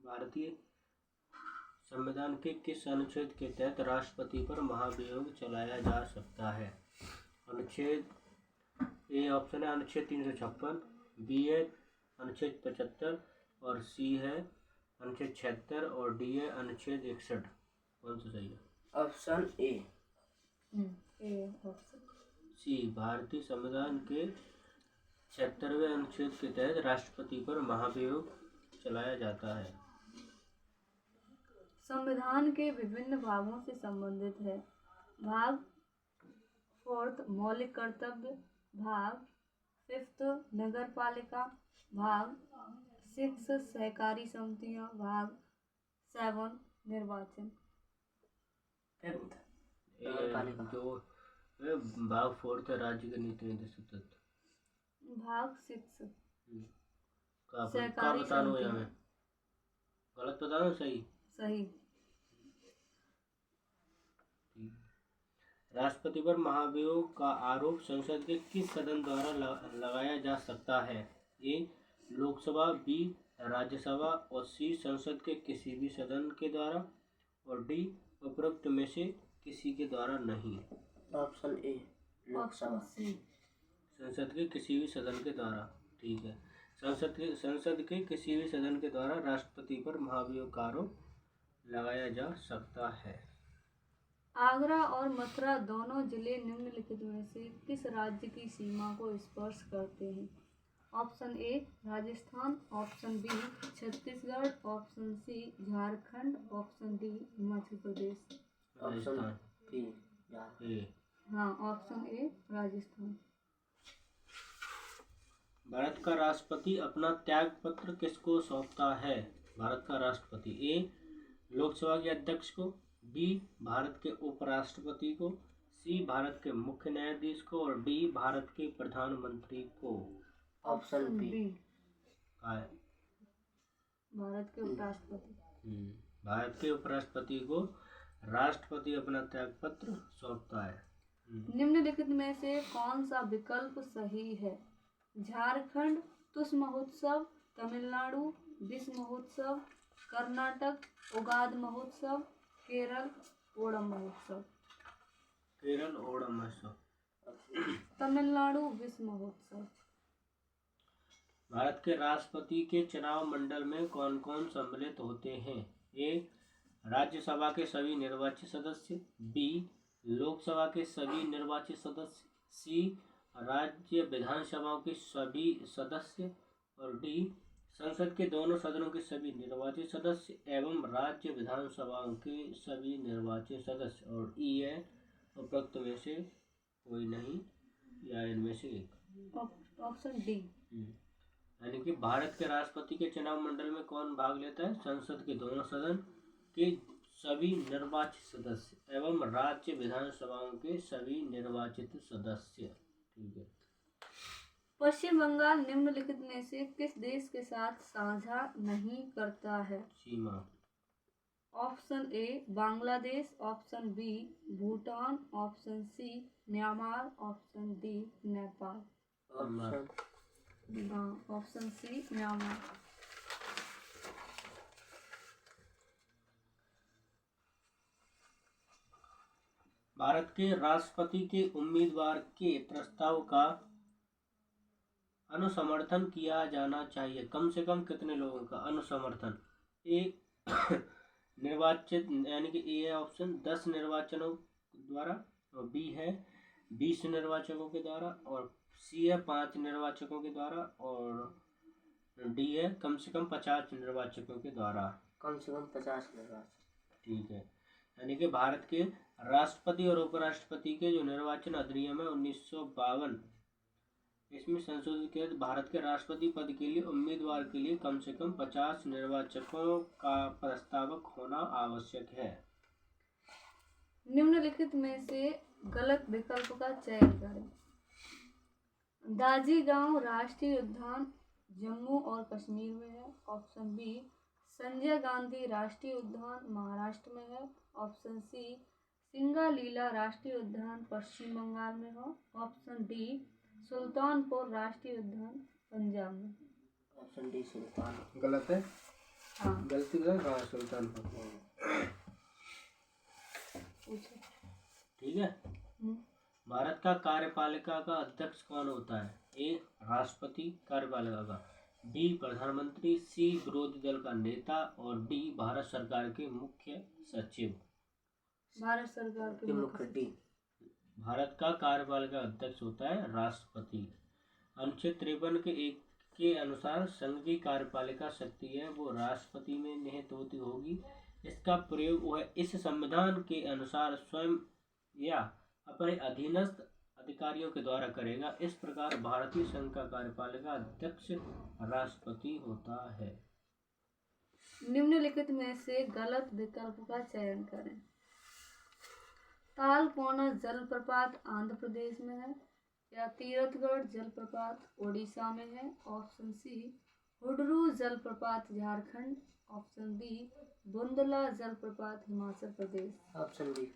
भारतीय संविधान के किस अनुच्छेद के तहत राष्ट्रपति पर महाभियोग चलाया जा सकता है? अनुच्छेद ए ऑप्शन है अनुच्छेद 356, बी है अनुच्छेद 75 और सी है अनुच्छेद 76 और डी है अनुच्छेद 61। कौन सा सही है? Option A. सी, भारतीय संविधान के 76वें अनुच्छेद के तहत राष्ट्रपति पर महाभियोग चलाया जाता है। संविधान के विभिन्न भागों से संबंधित है। भाग 4 मौलिक कर्तव्य, भाग 5 नगरपालिका, भाग 6 सहकारी समितियां, भाग 7 निर्वाचन। जो भाग 4 था राज्य के नीति निर्देशक तत्व। भाग 6 सहकारी समितियां। गलत बता रहा हूँ? सही। राष्ट्रपति पर महाभियोग का आरोप संसद के किस सदन द्वारा लगाया जा सकता है? ए लोकसभा, बी राज्यसभा और सी संसद के किसी भी सदन के द्वारा और डी उपरोक्त में से किसी के द्वारा नहीं। Option A Lok Sabha. संसद के किसी भी सदन के द्वारा। ठीक है, संसद के किसी भी सदन के द्वारा राष्ट्रपति पर महाभियोग का आरोप लगाया जा सकता है। आगरा और मथुरा दोनों जिले निम्नलिखित में से किस राज्य की सीमा को स्पर्श करते हैं? Option A Rajasthan, option B Chhattisgarh, option C Jharkhand, option D Himachal Pradesh. Option B. हाँ, ऑप्शन ए राजस्थान। भारत का राष्ट्रपति अपना त्याग पत्र किसको सौंपता है? भारत का राष्ट्रपति ए लोकसभा के अध्यक्ष को, बी भारत के उपराष्ट्रपति को, सी भारत के मुख्य न्यायाधीश को और डी भारत के प्रधानमंत्री को। Option B. भारत के उपराष्ट्रपति। भारत के उपराष्ट्रपति को राष्ट्रपति अपना त्याग पत्र सौंपता है। निम्नलिखित में से कौन सा विकल्प सही है? झारखंड तुस महोत्सव, तमिलनाडु विश्व महोत्सव, कर्नाटक उगाद महोत्सव, केरल ओणम महोत्सव। केरल ओणम महोत्सव। तमिलनाडु विश्व महोत्सव। भारत के राष्ट्रपति के चुनाव मंडल में कौन कौन सम्मिलित होते हैं? ए राज्यसभा के सभी निर्वाचित सदस्य, बी लोकसभा के सभी निर्वाचित सदस्य, सी राज्य विधानसभाओं के सभी सदस्य और डी संसद के दोनों सदनों के सभी निर्वाचित सदस्य एवं राज्य विधानसभाओं के सभी निर्वाचित सदस्य और ई है उपरोक्त में से कोई नहीं या इनमें से एक। Option D. यानी कि भारत के राष्ट्रपति के चुनाव मंडल में कौन भाग लेता है? संसद के दोनों सदन के सभी निर्वाचित सदस्य एवं राज्य विधानसभाओं के सभी निर्वाचित सदस्य। ठीक है। पश्चिम बंगाल निम्नलिखित में से किस देश के साथ साझा नहीं करता है? सीमा। Option A Bangladesh, option B Bhutan, option C Myanmar, option D Nepal. Option C Myanmar. Bharat के राष्ट्रपति के उम्मीदवार के प्रस्ताव का अनुसमर्थन किया जाना चाहिए। कम से कम कितने लोगों का अनुसमर्थन? ए निर्वाचित यानी कि ए है ऑप्शन 10 निर्वाचनों द्वारा और बी है 20 निर्वाचकों के द्वारा और सी है 5 निर्वाचकों के द्वारा और डी है कम से कम 50 निर्वाचकों के द्वारा। कम से कम 50 निर्वाचक। ठीक है, यानी कि भारत के राष्ट्रपति और उपराष्ट्रपति के जो निर्वाचन अधिनियम है 1952 इसमें संशोधित किया भारत के राष्ट्रपति पद के लिए उम्मीदवार के लिए कम से कम 50 निर्वाचकों का प्रस्तावक होना आवश्यक है। निम्नलिखित में से गलत विकल्प का चयन करें। दाजी गांव राष्ट्रीय उद्यान जम्मू और कश्मीर में है। ऑप्शन बी संजय गांधी राष्ट्रीय उद्यान महाराष्ट्र में है। ऑप्शन सी सिंगालीला राष्ट्रीय उद्यान पश्चिम बंगाल में हो। ऑप्शन डी सुल्तानपुर राष्ट्रीय उद्यान पंजाब में। ऑप्शन डी सुल्तान। गलत है। हाँ गलती कर हाँ सुल्तानपुर। पूछो। ठीक है। भारत का कार्यपालिका का अध्यक्ष कौन होता है? ए राष्ट्रपति कार्यपालिका का, बी प्रधानमंत्री, सी विरोधी दल का नेता और डी भारत सरकार के मुख्य सचिव। भारत सरकार के मुख्य डी। भारत का कार्यपालिका अध्यक्ष होता है राष्ट्रपति। अनुच्छेद 53 के एक के अनुसार संघ की कार्यपालिका शक्ति है वो राष्ट्रपति में निहित होती होगी। इसका प्रयोग वह इस संविधान के अनुसार स्वयं या अपने अधीनस्थ अधिकारियों के द्वारा करेगा। इस प्रकार भारतीय संघ का कार्यपालिका अध्यक्ष राष्ट्रपति होता है। निम्नलिखित में से गलत विकल्प का चयन करें। तालकोना जलप्रपात आंध्र प्रदेश में है या तीरथगढ़ जलप्रपात ओडिशा में है। ऑप्शन सी हुडरू जलप्रपात झारखंड। ऑप्शन बी बुंदला जलप्रपात हिमाचल प्रदेश। Option D.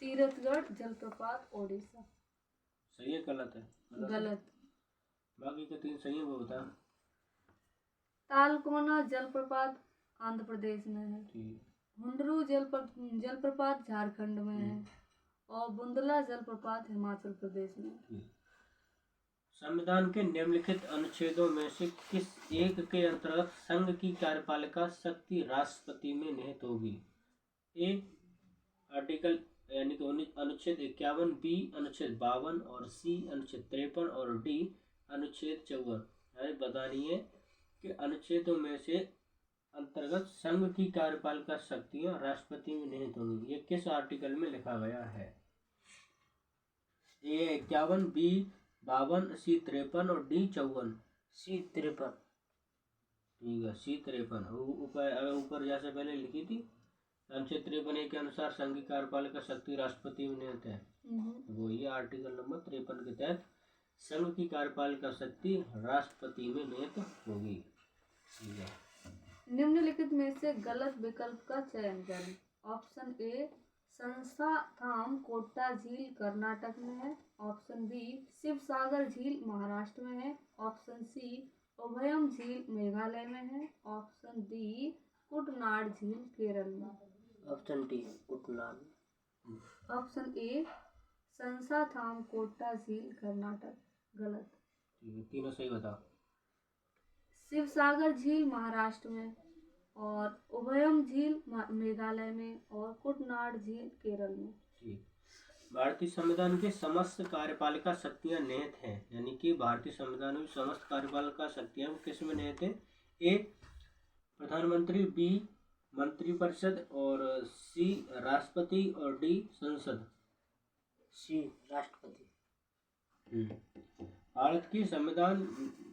तीरथगढ़ जलप्रपात ओडिशा। सही है गलत है? गलत। बाकी के 3 सही है वो बता। तालकोना जलप्रपात आंध्र प्रदेश में है, ठीक। हुंडरू जलप्रपात झारखंड में है और बुंदला जलप्रपात हिमाचल प्रदेश में है। संविधान के निम्नलिखित अनुच्छेदों में से किस एक के अंतर्गत संघ की कार्यपालिका शक्ति राष्ट्रपति में निहित होगी? ए आर्टिकल यानी कि अनुच्छेद 51, बी अनुच्छेद 52 और सी अनुच्छेद 53 और डी अनुच्छेद 54। यानी बतानी है कि अनुच्छेदों में से अंतर्गत संघ की कार्यपालिका शक्तियां राष्ट्रपति में निहित होंगी। ये किस आर्टिकल में लिखा गया है? ए 51, बी 52, सी 53 और डी 54। सी 53। ठीक है, सी 53 ऊपर जैसे पहले लिखी थी अनुच्छेद 53 के अनुसार संघ की कार्यपालिका शक्ति राष्ट्रपति में निहित है। वो ये आर्टिकल नंबर 53 के तहत संघ की कार्यपालिका शक्ति राष्ट्रपति में निहित होगी। ठीक है। निम्नलिखित में से गलत विकल्प का चयन करें। ऑप्शन ए संस्थाधाम कोट्टा झील कर्नाटक में है। ऑप्शन बी शिवसागर झील महाराष्ट्र में है। ऑप्शन सी अभयम झील मेघालय में है। ऑप्शन डी कुटनाड झील केरल में। Option D Kuttanad. Option A संस्थाधाम कोट्टा झील कर्नाटक। गलत। ठीक है, तीनों सही बताओ। शिवसागर झील महाराष्ट्र में और उभयम झील मेघालय में और कुटनाड झील केरल में। ठीक। भारतीय संविधान के समस्त कार्यपालिका शक्तियां निहित हैं, यानी कि भारतीय संविधान में समस्त कार्यपालिका शक्तियां किस में निहित है? ए प्रधानमंत्री, बी मंत्रिपरिषद और सी राष्ट्रपति और डी संसद। सी राष्ट्रपति। भारत की संविधान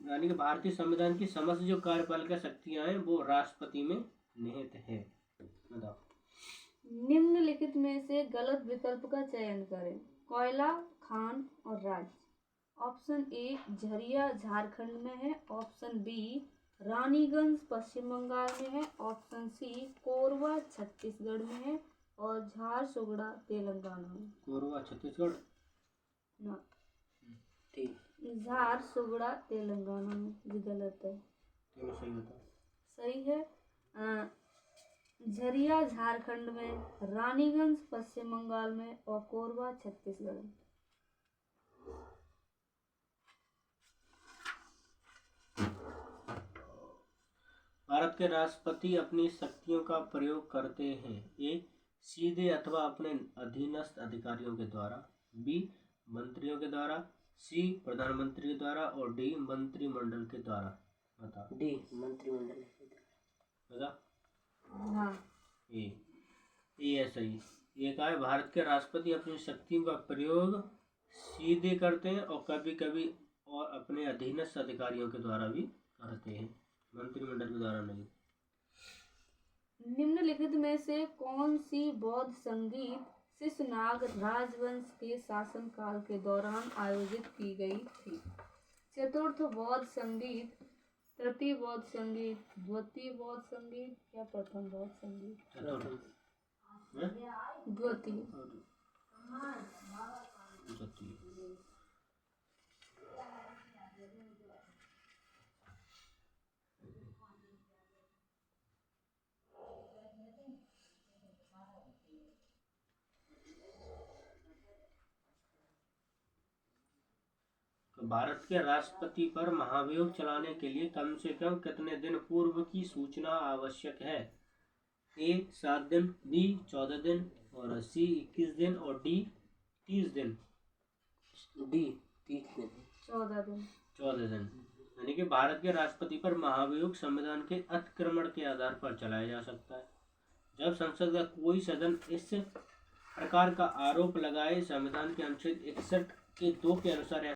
यानी कि भारतीय संविधान की समस्त जो कार्यपालिका शक्तियां हैं वो राष्ट्रपति में निहित है। बताओ। निम्नलिखित में से गलत विकल्प का चयन करें। कोयला, खान और राज्य। ऑप्शन ए झरिया झारखंड में है। ऑप्शन बी रानीगंज पश्चिम बंगाल में है। ऑप्शन सी कोरबा छत्तीसगढ़ में है और झारसुगड़ा तेलंगाना में। कोरबा छत्तीसगढ़ ना, ठीक। झारसुगड़ा तेलंगाना में। ये गलत है। तीनों सही बताओ। सही है झरिया झारखंड में, रानीगंज पश्चिम बंगाल में और कोरबा छत्तीसगढ़ में। भारत के राष्ट्रपति अपनी शक्तियों का प्रयोग करते हैं। ए सीधे अथवा अपने अधीनस्थ अधिकारियों के द्वारा, बी मंत्रियों के द्वारा, सी प्रधानमंत्री के द्वारा और डी मंत्रिमंडल के द्वारा। बता। डी मंत्रिमंडल के द्वारा। हाँ। ये है सही। ये कहा है भारत के राष्ट्रपति अपनी शक्तियों का प्रयोग सीधे करते हैं और कभी कभी और अपने अधीनस्थ अधिकारियों के द्वारा भी करते हैं, मंत्रिमंडल के द्वारा नहीं। निम्नलिखित में से कौन सी बौद्ध संगीत शिशुनाग राजवंश के शासनकाल के दौरान आयोजित की गई थी? चतुर्थ बौद्ध संगीत, तृतीय बौद्ध संगीत, द्वितीय बौद्ध संगीत या प्रथम बौद्ध संगीत? द्वितीय। तो भारत के राष्ट्रपति पर महाभियोग चलाने के लिए कम से कम कितने दिन पूर्व की सूचना आवश्यक है? ए 7 दिन, बी 14 दिन, और सी 21 दिन, और डी 30 दिन। डी 30 दिन। 14 दिन। 14 दिन। यानी कि भारत के राष्ट्रपति पर महाभियोग संविधान के अतिक्रमण के आधार पर चलाया जा सकता है। जब संसद का कोई सदन इस प्रकार का आरोप लगाए, संविधान के अनुच्छेद 61 के 2 के अनुसार